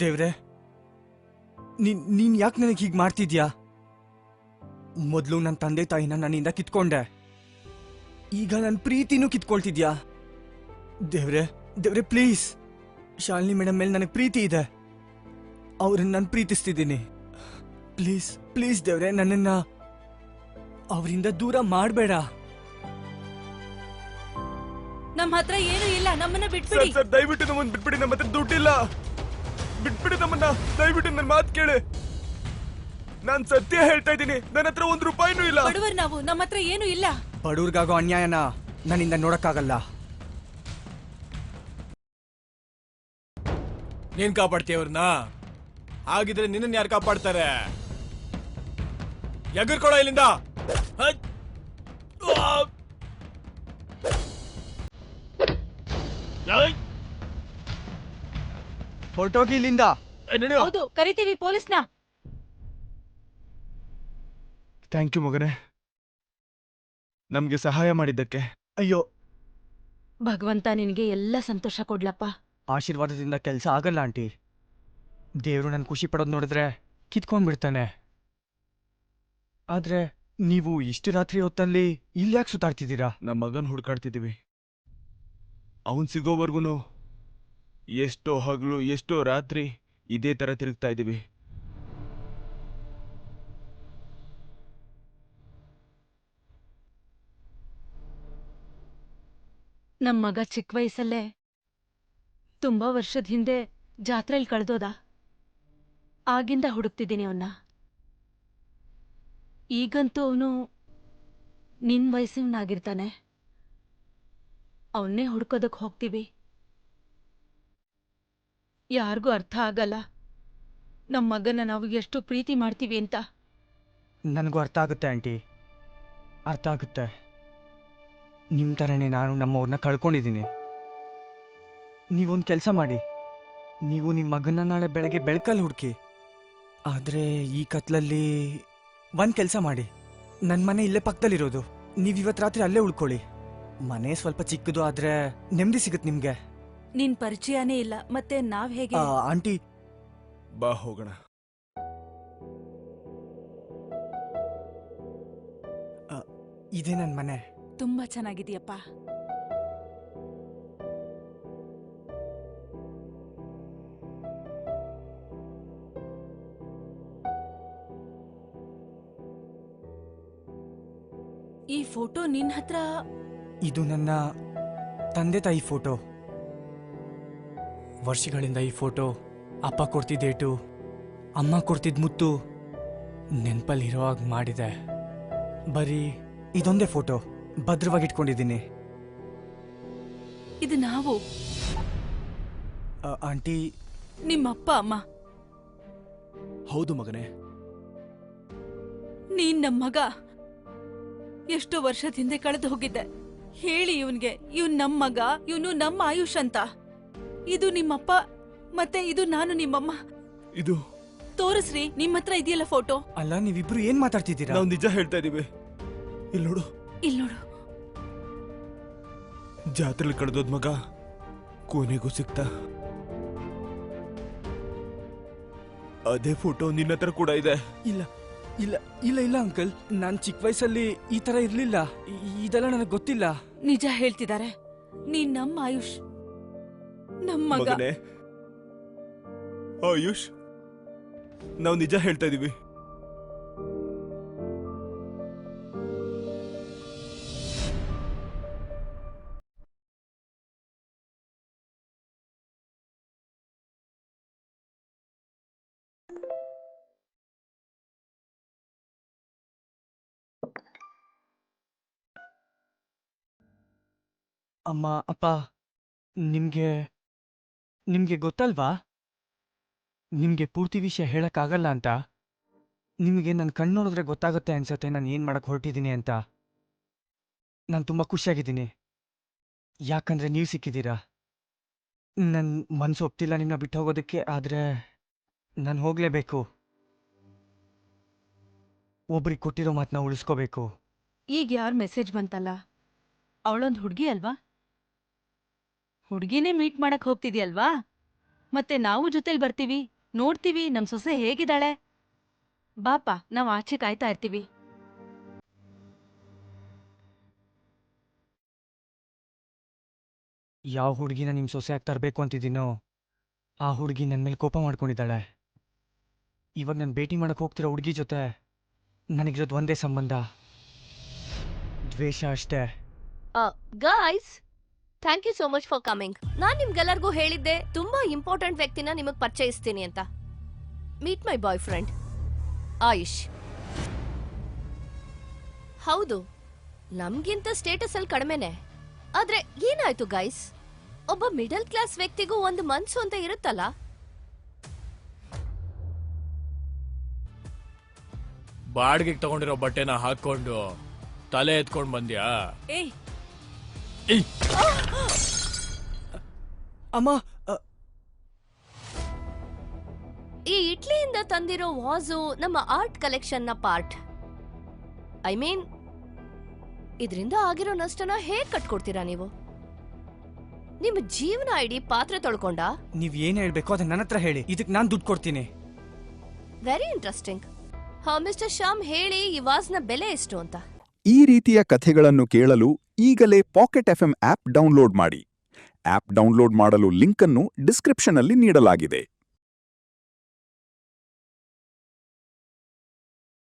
ದೇವ್ರೆ, ನೀನ್ ಯಾಕೆ ನನಗೆ ಹೀಗೆ ಮಾಡ್ತಿದ್ಯಾ? ಮೊದಲು ನನ್ನ ತಂದೆ ತಾಯಿನ ನನ್ನಿಂದ ಕಿತ್ಕೊಂಡೆ, ಈಗ ನನ್ನ ಪ್ರೀತಿನೂ ಕಿತ್ಕೊಳ್ತಿದ್ಯಾ? ದೇವ್ರೆ ದೇವ್ರೆ ಪ್ಲೀಸ್, ಶಾಲಿನಿ ಮೇಡಮ್ ಮೇಲೆ ನನಗೆ ಪ್ರೀತಿ ಇದೆ, ಅವ್ರನ್ನ ನಾನು ಪ್ರೀತಿಸ್ತಿದ್ದೀನಿ. ಪ್ಲೀಸ್ ಪ್ಲೀಸ್ ದೇವ್ರೆ, ನನ್ನನ್ನ ಅವರಿಂದ ದೂರ ಮಾಡಬೇಡ. ನಮ್ಮ ಹತ್ರ ಏನು ಇಲ್ಲ, ನಮ್ಮನ್ನ ಬಿಟ್ಬಿಡಿ. ಸರ್ ದಯವಿಟ್ಟು ನಮ್ಮನ್ನ ಬಿಟ್ಬಿಡಿ, ನಮ್ಮ ಹತ್ರ ದುಡ್ಡಿಲ್ಲ, ಬಿಟ್ಬಿಡಿ ನಮ್ಮನ್ನ, ದಯವಿಟ್ಟು ನನ್ನ ಮಾತು ಕೇಳಿ. ನಾನ್ ಸತ್ಯ ಹೇಳ್ತಾ ಇದ್ದೀನಿ, ನನ್ನ ಹತ್ರ ₹1 ಇಲ್ಲ. ಬಡವರು ನಾವು, ನಮ್ಮ ಹತ್ರ ಏನು ಇಲ್ಲ. ಬಡವ್ರಿಗಾಗೋ ಅನ್ಯಾಯನ ನನ್ನಿಂದ ನೋಡಕ್ಕಾಗಲ್ಲ. ನೀನ್ ಕಾಪಾಡ್ತೀಯ ಅವ್ರನ್ನ? ಹಾಗಿದ್ರೆ ನಿನ್ನ ಯಾರು ಕಾಪಾಡ್ತಾರೆ? ಎಗರ್ಕೊಳ ಇಲ್ಲಿಂದ. ಹೊರಟೋಗಿ ಇಲ್ಲಿಂದ. ಹೌದು, ಕರಿತೀವಿ ಪೊಲೀಸ್ನ. ಥ್ಯಾಂಕ್ ಯು ಮಗನೇ, ನಮ್ಗೆ ಸಹಾಯ ಮಾಡಿದ್ದಕ್ಕೆ. ಅಯ್ಯೋ, ಭಗವಂತ ನಿನಗೆ ಎಲ್ಲ ಸಂತೋಷ ಕೊಡ್ಲಪ್ಪ. ಆಶೀರ್ವಾದದಿಂದ ಕೆಲಸ ಆಗಲ್ಲ ಆಂಟಿ. ದೇವ್ರು ನನ್ ಖುಷಿ ಪಡೋದು ನೋಡಿದ್ರೆ ಕಿತ್ಕೊಂಡ್ಬಿಡ್ತಾನೆ. ಆದ್ರೆ ನೀವು ಇಷ್ಟು ರಾತ್ರಿ ಹೊತ್ತಲ್ಲಿ ಇಲ್ಯಾಕೆ ಸುತ್ತಾಡ್ತಿದ್ದೀರಾ? ನಮ್ಮ ಮಗನ್ ಹುಡ್ಕಾಡ್ತಿದೀವಿ. ಅವನ್ ಸಿಗೋವರ್ಗುನು ಎಷ್ಟೋ ಹಗಲು ಎಷ್ಟೋ ರಾತ್ರಿ ಇದೇ ತರ ತಿರುಗ್ತಾ ಇದೀವಿ. ನಮ್ ಮಗ ಚಿಕ್ಕ ವಯಸ್ಸಲ್ಲೇ ತುಂಬಾ ವರ್ಷದ ಹಿಂದೆ ಜಾತ್ರೆಯಲ್ಲಿ ಕಳೆದೋದ. ಆಗಿಂದ ಹುಡುಕ್ತಿದ್ದೀನಿ ಅವನ್ನ. ಈಗಂತೂ ಅವನು ನಿನ್ ವಯಸ್ಸಿನಾಗಿರ್ತಾನೆ. ಅವನ್ನೇ ಹುಡ್ಕೋದಕ್ ಹೋಗ್ತೀವಿ. ಯಾರಿಗೂ ಅರ್ಥ ಆಗಲ್ಲ ನಮ್ಮ ಮಗನ ನಾವು ಎಷ್ಟು ಪ್ರೀತಿ ಮಾಡ್ತೀವಿ ಅಂತ. ನನಗೂ ಅರ್ಥ ಆಗುತ್ತೆ ಆಂಟಿ, ಅರ್ಥ ಆಗುತ್ತೆ. ನಿಮ್ಮ ಥರನೇ ನಾನು ನಮ್ಮವ್ರನ್ನ ಕಳ್ಕೊಂಡಿದ್ದೀನಿ. ನೀವೊಂದು ಕೆಲಸ ಮಾಡಿ, ನೀವು ನಿಮ್ಮ ಮಗನ ನಾಳೆ ಬೆಳಗ್ಗೆ ಬೆಳಕಲ್ಲಿ ಹುಡುಕಿ. ಆದರೆ ಈ ಕತ್ಲಲ್ಲಿ ಒಂದು ಕೆಲಸ ಮಾಡಿ, ನನ್ನ ಮನೆ ಇಲ್ಲೇ ಪಕ್ಕದಲ್ಲಿರೋದು, ನೀವು ಇವತ್ತು ರಾತ್ರಿ ಅಲ್ಲೇ ಉಳ್ಕೊಳ್ಳಿ. ಮನೆ ಸ್ವಲ್ಪ ಚಿಕ್ಕದು, ಆದರೆ ನೆಮ್ಮದಿ ಸಿಗುತ್ತೆ ನಿಮಗೆ. ನಿನ್ ಪರಿಚಯನೇ ಇಲ್ಲ, ಮತ್ತೆ ನಾವ್ ಹೇಗೆ? ಆಂಟಿ, ಬಾ ಹೋಗೋಣ. ಇದೇ ನನ್ನ ಮನೆ. ತುಂಬಾ ಚೆನ್ನಾಗಿದೆಯಪ್ಪ. ಈ ಫೋಟೋ ನಿನ್ ಹತ್ರ? ಇದು ನನ್ನ ತಂದೆ ತಾಯಿ ಫೋಟೋ. ವರ್ಷಗಳಿಂದ ಈ ಫೋಟೋ ಅಪ್ಪ ಕೊಡ್ತಿದ್ದೇಟು, ಅಮ್ಮ ಕೊಡ್ತಿದ್ದ ಮುತ್ತು ನೆನಪಲ್ಲಿರೋವಾಗ ಮಾಡಿದೆ. ಬರೀ ಇದೊಂದೇ ಫೋಟೋ ಭದ್ರವಾಗಿ ಇಟ್ಕೊಂಡಿದ್ದೀನಿ. ಇದು ನಾವು, ಆಂಟಿ. ನಿಮ್ಮಪ್ಪ ಅಮ್ಮ. ಹೌದು ಮಗನೇ. ನೀನ್ ನಮ್ಮ ಮಗ. ಎಷ್ಟೋ ವರ್ಷದ ಹಿಂದೆ ಕಳೆದು ಹೋಗಿದ್ದೆ. ಹೇಳಿ ಇವನ್ಗೆ, ಇವ್ನ್ ನಮ್ ಮಗ, ಇವನು ನಮ್ಮ ಆಯುಷ್ ಅಂತ. ಇದು ನಿಮ್ಮಪ್ಪ, ಮತ್ತೆ ಇದು ನಾನು ನಿಮ್ಮಮ್ಮ. ಇದು ತೋರಿಸ್ರಿ, ನಿಮ್ಮ ಹತ್ರ ಇದೆಯಲ್ಲ ಫೋಟೋ. ಅಲ್ಲ, ನೀವಿಬ್ರು ಏನ್ ಮಾತಾಡ್ತಿದ್ದೀರಾ? ನಾವು ನಿಜ ಹೇಳ್ತಾ ಇದೀವಿ. ಇಲ್ಲಿ ನೋಡು, ಇಲ್ಲಿ ನೋಡು. ಜಾತ್ರೆಲಿ ಕಳೆದೋದ್ ಮಗ ಕೊನೆಗೂ ಸಿಕ್ತ. ಅದೇ ಫೋಟೋ ನಿನ್ನ ಹತ್ರ ಕೂಡ ಇದೆ. ಇಲ್ಲ ಇಲ್ಲ ಇಲ್ಲ ಇಲ್ಲ ಅಂಕಲ್, ನಾನ್ ಚಿಕ್ಕ ವಯಸ್ಸಲ್ಲಿ ಈ ತರ ಇರ್ಲಿಲ್ಲ. ಇದೆಲ್ಲ ನನಗೆ ಗೊತ್ತಿಲ್ಲ. ನಿಜ ಹೇಳ್ತಿದ್ದಾರೆ. ನೀನ್ ನಮ್ಮ ಆಯುಷ್, ನಮ್ಮ ಮಗ. ಮಗನೇ ಆಯುಷ್, ನಾವು ನಿಜ ಹೇಳ್ತಾ ಇದೀವಿ. ಅಮ್ಮ, ಅಪ್ಪ, ನಿಮ್ಗೆ ಗೊತ್ತಲ್ವಾ, ನಿಮ್ಗೆ ಪೂರ್ತಿ ವಿಷಯ ಹೇಳಕ್ಕಾಗಲ್ಲ ಅಂತ. ನಿಮಗೆ ನನ್ನ ಕಣ್ಣು ನೋಡಿದ್ರೆ ಗೊತ್ತಾಗುತ್ತೆ ಅನ್ಸತ್ತೆ ನಾನು ಏನ್ ಮಾಡಕ್ ಹೊರಟಿದ್ದೀನಿ ಅಂತ. ನಾನು ತುಂಬಾ ಖುಷಿಯಾಗಿದ್ದೀನಿ, ಯಾಕಂದ್ರೆ ನೀವು ಸಿಕ್ಕಿದ್ದೀರಾ. ನನ್ನ ಮನ್ಸು ಒಪ್ತಿಲ್ಲ ನಿನ್ನ ಬಿಟ್ಟು ಹೋಗೋದಕ್ಕೆ, ಆದ್ರೆ ನಾನು ಹೋಗ್ಲೇಬೇಕು. ಒಬ್ರಿಗೆ ಕೊಟ್ಟಿರೋ ಮಾತನ್ನ ಉಳಿಸ್ಕೋಬೇಕು. ಈಗ ಯಾರ್ ಮೆಸೇಜ್ ಬಂತಲ್ಲ? ಅವಳೊಂದು ಹುಡುಗಿ ಅಲ್ವಾ? ಹುಡುಗಿನೇ ಮೀಟ್ ಮಾಡಕ್ ಹೋಗ್ತಿದ್ಯಲ್ವಾ? ಮತ್ತೆ ನಾವು ಜೊತೆಲಿ ಬರ್ತೀವಿ, ನೋಡ್ತೀವಿ ನಮ್ ಸೊಸೆ ಹೇಗಿದ್ದಾಳೆ. ಬಾಪ, ನಾವ್ ಆಚೆ ಕಾಯ್ತಾ ಇರ್ತೀವಿ. ಯಾವ ಹುಡುಗಿನ ನಿಮ್ಮ ಸೊಸೆಯಾಗಿ ತರಬೇಕು ಅಂತಿದ್ದೀನೋ ಆ ಹುಡುಗಿ ನನ್ನ ಮೇಲೆ ಕೋಪ ಮಾಡ್ಕೊಂಡಿದ್ದಾಳೆ. ಇವಾಗ ನಾನು ಭೇಟಿ ಮಾಡಕ್ಕೆ ಹೋಗ್ತಿರೋ ಹುಡುಗಿ ಜೊತೆ ನನಗಿರೋದು ಒಂದೇ ಸಂಬಂಧ, ದ್ವೇಷ ಅಷ್ಟೇ. Guys, thank you so much for coming. ನಾನ್ ನಿಮ್ಗೆಲ್ಲರಿಗೂ ಹೇಳಿದ್ದೆ ತುಂಬಾ ಇಂಪಾರ್ಟೆಂಟ್ ವ್ಯಕ್ತಿನ ನಿಮಗ್ ಪರಿಚಯಿಸ್ತೀನಿ ಅಂತ. Meet my boyfriend Ayush. ಹೌದು, ನಮ್ಗಿಂತ ಸ್ಟೇಟಸ್ ಅಲ್ಲಿ ಕಡಿಮೆನೆ. ಆದ್ರೆ ಏನಾಯ್ತು ಗೈಸ್, ಒಬ್ಬ ಮಿಡಲ್ ಕ್ಲಾಸ್ ವ್ಯಕ್ತಿಗೂ ಒಂದು ಮನ್ಸು ಅಂತ ಇರುತ್ತಲ್ಲ. ಬಾಡಿಗೆಗೆ ತಗೊಂಡಿರೋ ಬಟ್ಟೆನ ಹಾಕೊಂಡು ತಲೆ ಎತ್ಕೊಂಡ್ ಬಂದ್ಯಾ? ಏಯ್, ಏಯ್! ಅಮ್ಮ, ಈ ಇಟ್ಲಿಯಿಂದ ತಂದಿರೋ ವಾಸು ನಮ್ಮ ಆರ್ಟ್ ಕಲೆಕ್ಷನ್ ನ ಪಾರ್ಟ್. ಐ ಮೀನ್, ಇದರಿಂದ ಆಗಿರೋ ನಷ್ಟನ ಹೇಗ್ ಕಟ್ಕೊಡ್ತೀರಾ ನೀವು? ನಿಮ್ಮ ಜೀವನ ಇಡೀ ಪಾತ್ರೆ ತೊಳ್ಕೊಂಡ? ನೀವು ಏನು ಹೇಳಬೇಕು ಅದನ್ನ ನನ್ನ ಹತ್ರ ಹೇಳಿ, ಇದಕ್ಕೆ ನಾನು ದುಡ್ಡು ಕೊಡ್ತೀನಿ. Very interesting. ಮಿಸ್ಟರ್ ಶ್ಯಾಮ್, ಹೇಳಿ ಈ ವಾಸ್ನ ಬೆಲೆ ಎಷ್ಟು ಅಂತ. ಈ ರೀತಿಯ ಕಥೆಗಳನ್ನು ಕೇಳಲು ಈಗಲೇ ಪಾಕೆಟ್ ಎಫ್ಎಂ ಆಪ್ ಡೌನ್ಲೋಡ್ ಮಾಡಿ. ಆಪ್ ಡೌನ್ಲೋಡ್ ಮಾಡಲು ಲಿಂಕ್ ಅನ್ನು ಡಿಸ್ಕ್ರಿಪ್ಷನ್ ಅಲ್ಲಿ ನೀಡಲಾಗಿದೆ.